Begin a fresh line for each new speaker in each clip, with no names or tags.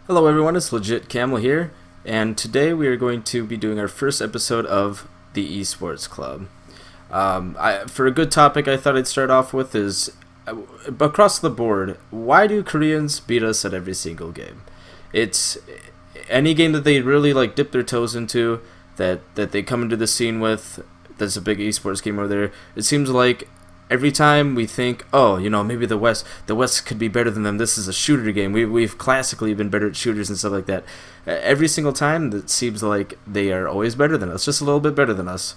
Hello everyone, it's Legit Camel here, and today we are going to be doing our first episode of the Esports Club. For a good topic, I thought I'd start off with is across the board, why do Koreans beat us at every single game? It's any game that they really dip their toes into, that they come into the scene with. That's a big esports game over there. It seems like every time we think, oh, maybe the West could be better than them. This is a shooter game. We've classically been better at shooters and stuff like that. Every single time, it seems like they are always better than us, just a little bit better than us.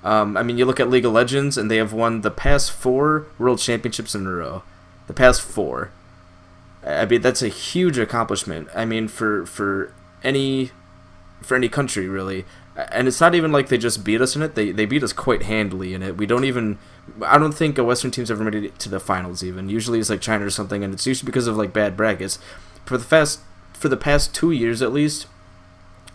You look at League of Legends, and they have won the past 4 World Championships in a row. The past 4. That's a huge accomplishment. For any country, really. And it's not even like they just beat us in it. They beat us quite handily in it. I don't think a Western team's ever made it to the finals even. Usually it's like China or something, and it's usually because of bad brackets. For the past 2 years at least,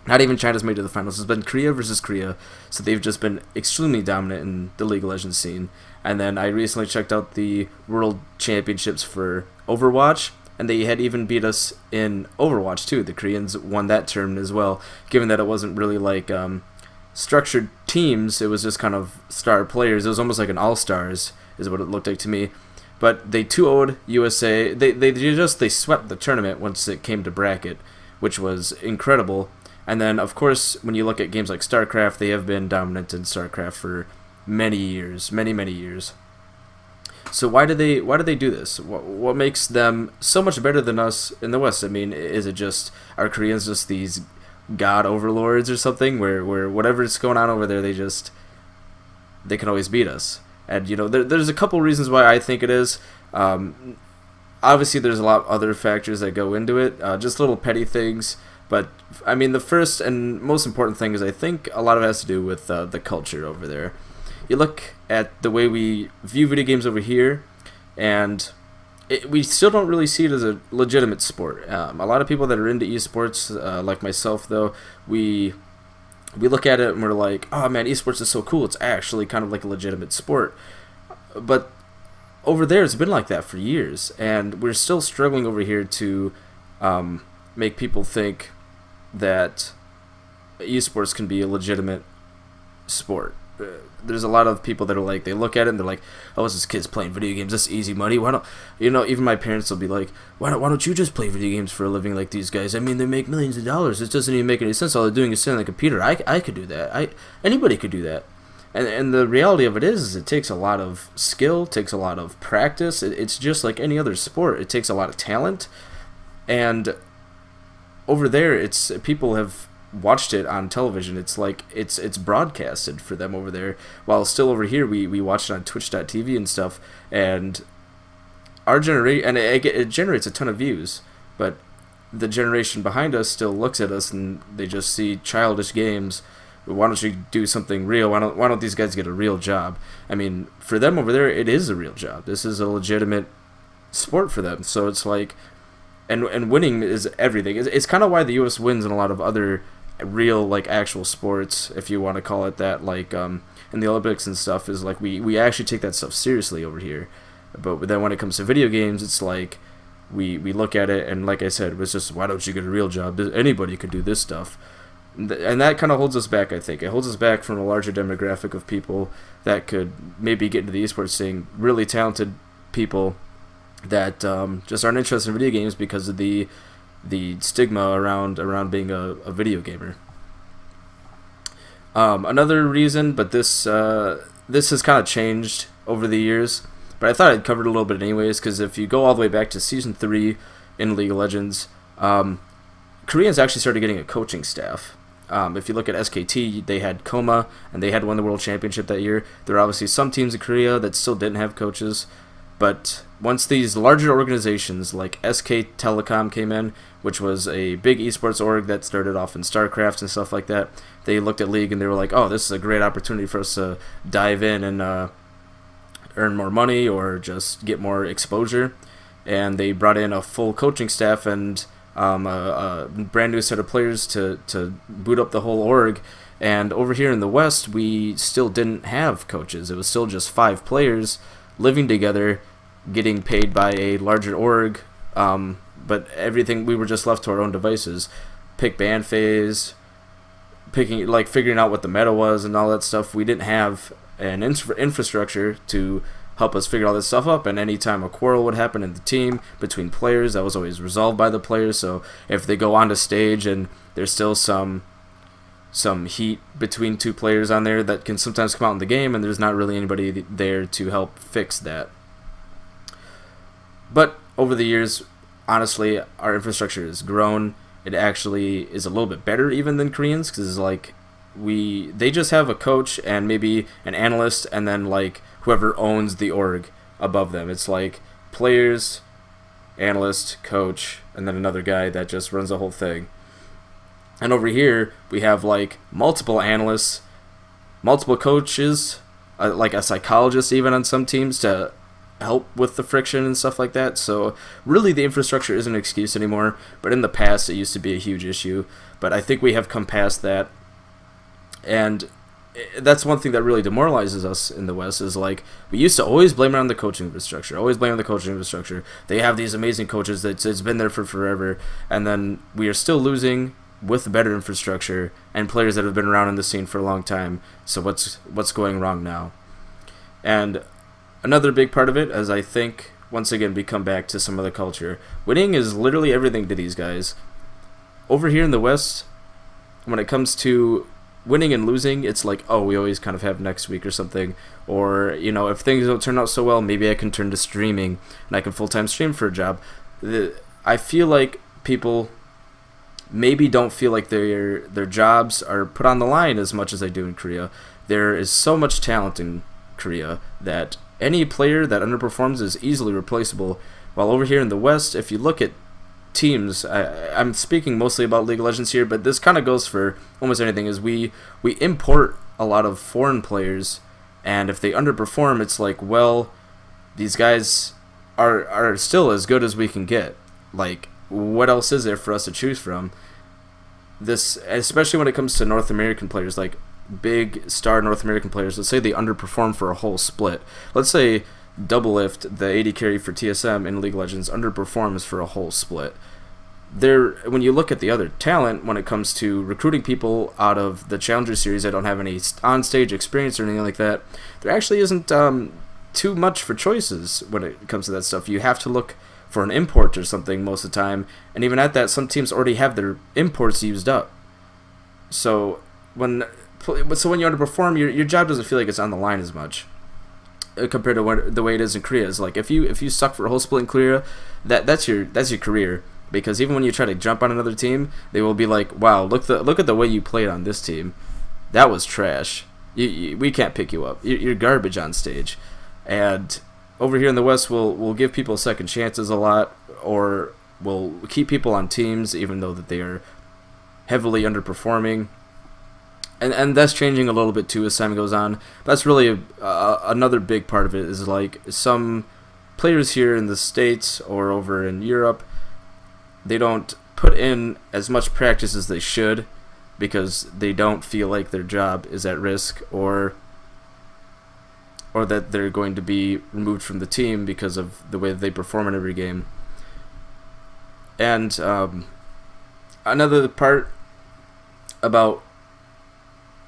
not even China's made it to the finals. It's been Korea versus Korea, so they've just been extremely dominant in the League of Legends scene. And then I recently checked out the World Championships for Overwatch, and they had even beat us in Overwatch too. The Koreans won that tournament as well, given that it wasn't really structured teams. It was just kind of star players. It was almost like an all-stars is what it looked like to me. But they 2-0'd USA. They swept the tournament once it came to bracket, which was incredible. And then, of course, when you look at games like StarCraft, they have been dominant in StarCraft for many years, many years. So why do they do this? What makes them so much better than us in the West? Is it just, are Koreans just these god overlords or something where whatever's going on over there, they can always beat us? And there's a couple reasons why I think it is. Obviously, there's a lot of other factors that go into it, just little petty things. But the first and most important thing is I think a lot of it has to do with the culture over there. You look at the way we view video games over here, and we still don't really see it as a legitimate sport. A lot of people that are into esports, like myself, though, we look at it and we're like, oh man, esports is so cool. It's actually kind of like a legitimate sport. But over there, it's been like that for years, and we're still struggling over here to make people think that esports can be a legitimate sport. There's a lot of people that are they look at it and they're like, oh, it's this kid's playing video games, this easy money, why don't, even my parents will be like, why don't you just play video games for a living like these guys? They make millions of dollars. It doesn't even make any sense. All they're doing is sitting on the computer. I could do that. Anybody could do that. And the reality of it is it takes a lot of skill, takes a lot of practice. It's just like any other sport. It takes a lot of talent. And over there, it's people have watched it on television. It's it's broadcasted for them over there, while still over here we watch it on twitch.tv and stuff, and our generation, and it generates a ton of views, but the generation behind us still looks at us and they just see childish games. Why don't you do something real? Why don't these guys get a real job? For them over there, it is a real job. This is a legitimate sport for them. So it's and winning is everything. It's kind of why the U.S. wins in a lot of other real actual sports, if you want to call it that, in the Olympics and stuff, is we actually take that stuff seriously over here. But then when it comes to video games, it's we look at it, and like I said, it's just, why don't you get a real job? Anybody could do this stuff. And that kind of holds us back, I think. It holds us back from a larger demographic of people that could maybe get into the esports scene, really talented people that just aren't interested in video games because of the stigma around being a video gamer. Another reason, but this has kind of changed over the years, but I thought I'd cover it a little bit anyways, because if you go all the way back to Season 3 in League of Legends, Koreans actually started getting a coaching staff. If you look at SKT, they had Koma, and they had won the World Championship that year. There are obviously some teams in Korea that still didn't have coaches, but once these larger organizations like SK Telecom came in, which was a big esports org that started off in StarCraft and stuff like that, they looked at League and they were like, oh, this is a great opportunity for us to dive in and earn more money or just get more exposure. And they brought in a full coaching staff and a brand new set of players to boot up the whole org. And over here in the West, we still didn't have coaches. It was still just 5 players living together, getting paid by a larger org but everything, we were just left to our own devices. Pick band phase, figuring out what the meta was and all that stuff. We didn't have an infrastructure to help us figure all this stuff up, and anytime a quarrel would happen in the team between players, that was always resolved by the players. So if they go onto stage and there's still some heat between two players on there, that can sometimes come out in the game, and there's not really anybody there to help fix that. But over the years, honestly, our infrastructure has grown. It actually is a little bit better even than Koreans, because they just have a coach and maybe an analyst, and then like whoever owns the org above them. It's like players, analyst, coach, and then another guy that just runs the whole thing. And over here, we have like multiple analysts, multiple coaches, like a psychologist even on some teams to help with the friction and stuff like that. So really the infrastructure isn't an excuse anymore, but in the past it used to be a huge issue. But I think we have come past that. And that's one thing that really demoralizes us in the West, is like we used to always blame it on the coaching infrastructure. They have these amazing coaches that's been there for forever, and then we are still losing with better infrastructure and players that have been around in the scene for a long time. So what's going wrong now? And another big part of it, as I think, once again, we come back to some of the culture. Winning is literally everything to these guys. Over here in the West, when it comes to winning and losing, it's like, oh, we always kind of have next week or something. Or, if things don't turn out so well, maybe I can turn to streaming and I can full-time stream for a job. I feel like people maybe don't feel like their jobs are put on the line as much as they do in Korea. There is so much talent in Korea that any player that underperforms is easily replaceable. While over here in the West, if you look at teams, I'm speaking mostly about League of Legends here, but this kind of goes for almost anything, is we import a lot of foreign players, and if they underperform, it's like, well, these guys are still as good as we can get. Like, what else is there for us to choose from? This, especially when it comes to North American players, like big star North American players, let's say they underperform for a whole split. Let's say Doublelift, the AD carry for TSM in League of Legends, underperforms for a whole split. When you look at the other talent, when it comes to recruiting people out of the Challenger Series that don't have any on-stage experience or anything like that, there actually isn't too much for choices when it comes to that stuff. You have to look for an import or something most of the time, and even at that, some teams already have their imports used up. So when you underperform, your job doesn't feel like it's on the line as much compared to the way it is in Korea. Is like if you suck for a whole split in Korea, that's your career. Because even when you try to jump on another team, they will be like, wow, look at the way you played on this team. That was trash. We can't pick you up. You're garbage on stage. And over here in the West, we'll give people second chances a lot, or we'll keep people on teams even though that they are heavily underperforming. And that's changing a little bit too as time goes on. That's really another big part of it, is like some players here in the States or over in Europe, they don't put in as much practice as they should because they don't feel like their job is at risk, or that they're going to be removed from the team because of the way that they perform in every game. And another part about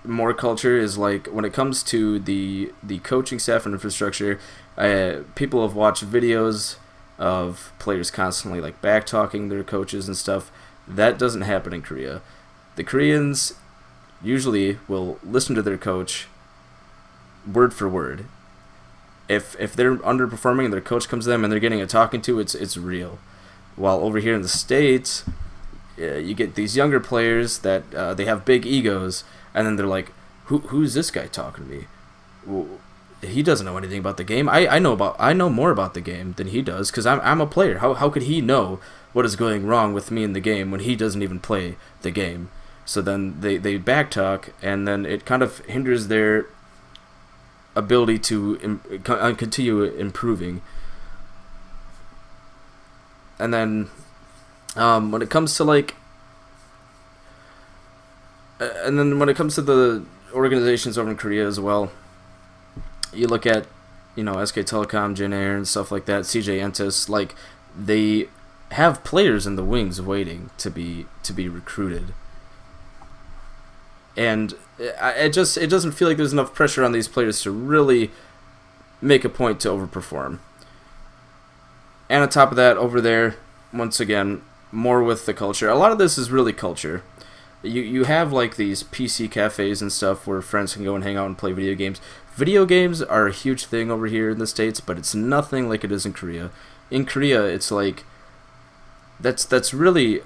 more culture is like when it comes to the coaching staff and infrastructure, people have watched videos of players constantly like back talking their coaches and stuff. That doesn't happen in Korea. The Koreans usually will listen to their coach word for word. If they're underperforming and their coach comes to them and they're getting a talking to, it's real. While over here in the States, you get these younger players that they have big egos, and then they're like, who's this guy talking to me? Well, he doesn't know anything about the game. I know more about the game than he does, because I'm a player. How could he know what is going wrong with me in the game when he doesn't even play the game? So then they backtalk, and then it kind of hinders their ability to continue improving. And then when it comes to the organizations over in Korea as well, you look at SK Telecom, Jin Air, and stuff like that, CJ Entis, like they have players in the wings waiting to be recruited. And it doesn't feel like there's enough pressure on these players to really make a point to overperform. And on top of that, over there, once again, more with the culture. A lot of this is really culture. You have like these PC cafes and stuff where friends can go and hang out and play video games. Video games are a huge thing over here in the States, but it's nothing like it is in Korea. In Korea, it's like that's really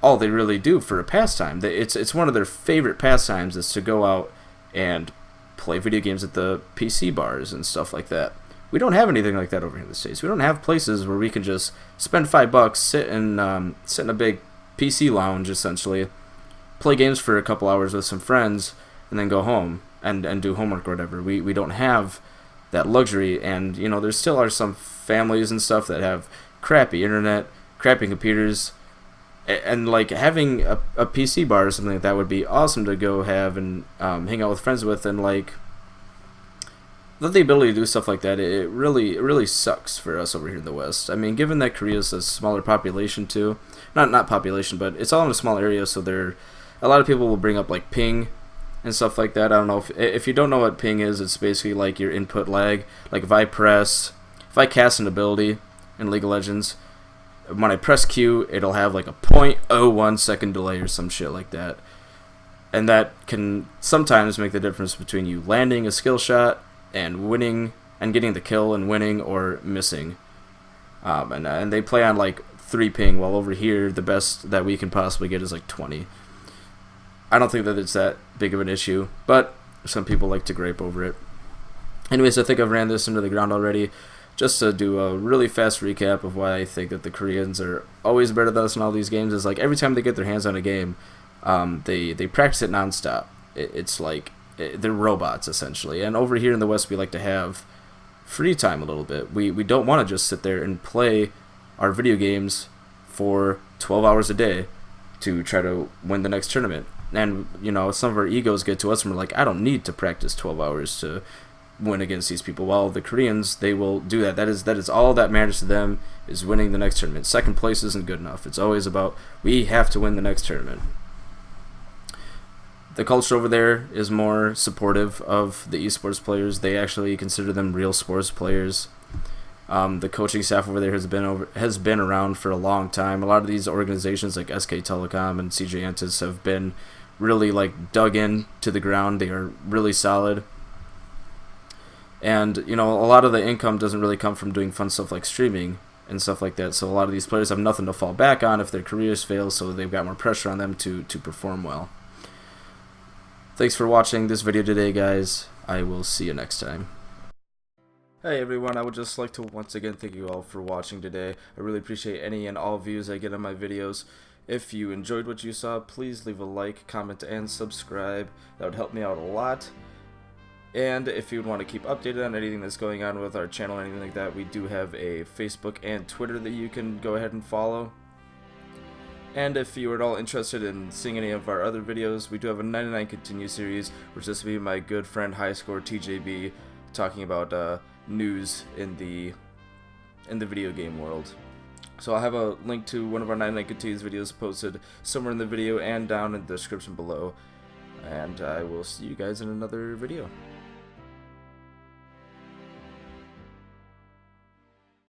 all they really do for a pastime. It's one of their favorite pastimes is to go out and play video games at the PC bars and stuff like that. We don't have anything like that over here in the States. We don't have places where we can just spend $5, sit in a big PC lounge essentially, play games for a couple hours with some friends, and then go home and do homework or whatever. We don't have that luxury, and you know there still are some families and stuff that have crappy internet, crappy computers, and like having a PC bar or something like that would be awesome to go have and hang out with friends with, and like the ability to do stuff like that. It really sucks for us over here in the West. I mean, given that Korea's a smaller population too, not population, but it's all in a small area, so a lot of people will bring up like ping and stuff like that. I don't know if you don't know what ping is. It's basically like your input lag. Like if I cast an ability in League of Legends, when I press Q, it'll have like a 0.01 second delay or some shit like that, and that can sometimes make the difference between you landing a skill shot and winning and getting the kill and winning, or missing. And they play on like 3 ping, while over here the best that we can possibly get is like 20. I don't think that it's that big of an issue, but some people like to gripe over it. Anyways, I think I've ran this into the ground already. Just to do a really fast recap of why I think that the Koreans are always better than us in all these games is like every time they get their hands on a game, they practice it nonstop. It's like they're robots essentially. And over here in the West, we like to have free time a little bit. We don't want to just sit there and play our video games for 12 hours a day to try to win the next tournament. And, you know, some of our egos get to us and we're like, I don't need to practice 12 hours to win against these people. While the Koreans, they will do that. That is all that matters to them, is winning the next tournament. Second place isn't good enough. It's always about, we have to win the next tournament. The culture over there is more supportive of the esports players. They actually consider them real sports players. The coaching staff over there has been around for a long time. A lot of these organizations like SK Telecom and CJ Entus have been really like dug in to the ground. They are really solid. And you know, a lot of the income doesn't really come from doing fun stuff like streaming and stuff like that. So a lot of these players have nothing to fall back on if their careers fail, so they've got more pressure on them to perform well. Thanks for watching this video today, guys. I will see you next time. Hey everyone, I would just like to once again thank you all for watching today. I really appreciate any and all views I get on my videos. If you enjoyed what you saw, please leave a like, comment, and subscribe. That would help me out a lot. And if you want to keep updated on anything that's going on with our channel or anything like that, we do have a Facebook and Twitter that you can go ahead and follow. And if you are at all interested in seeing any of our other videos, we do have a 99 Continue series, which is to be my good friend High Score TJB talking about news in the video game world. So I'll have a link to one of our 99 Continues videos posted somewhere in the video and down in the description below. And I will see you guys in another video.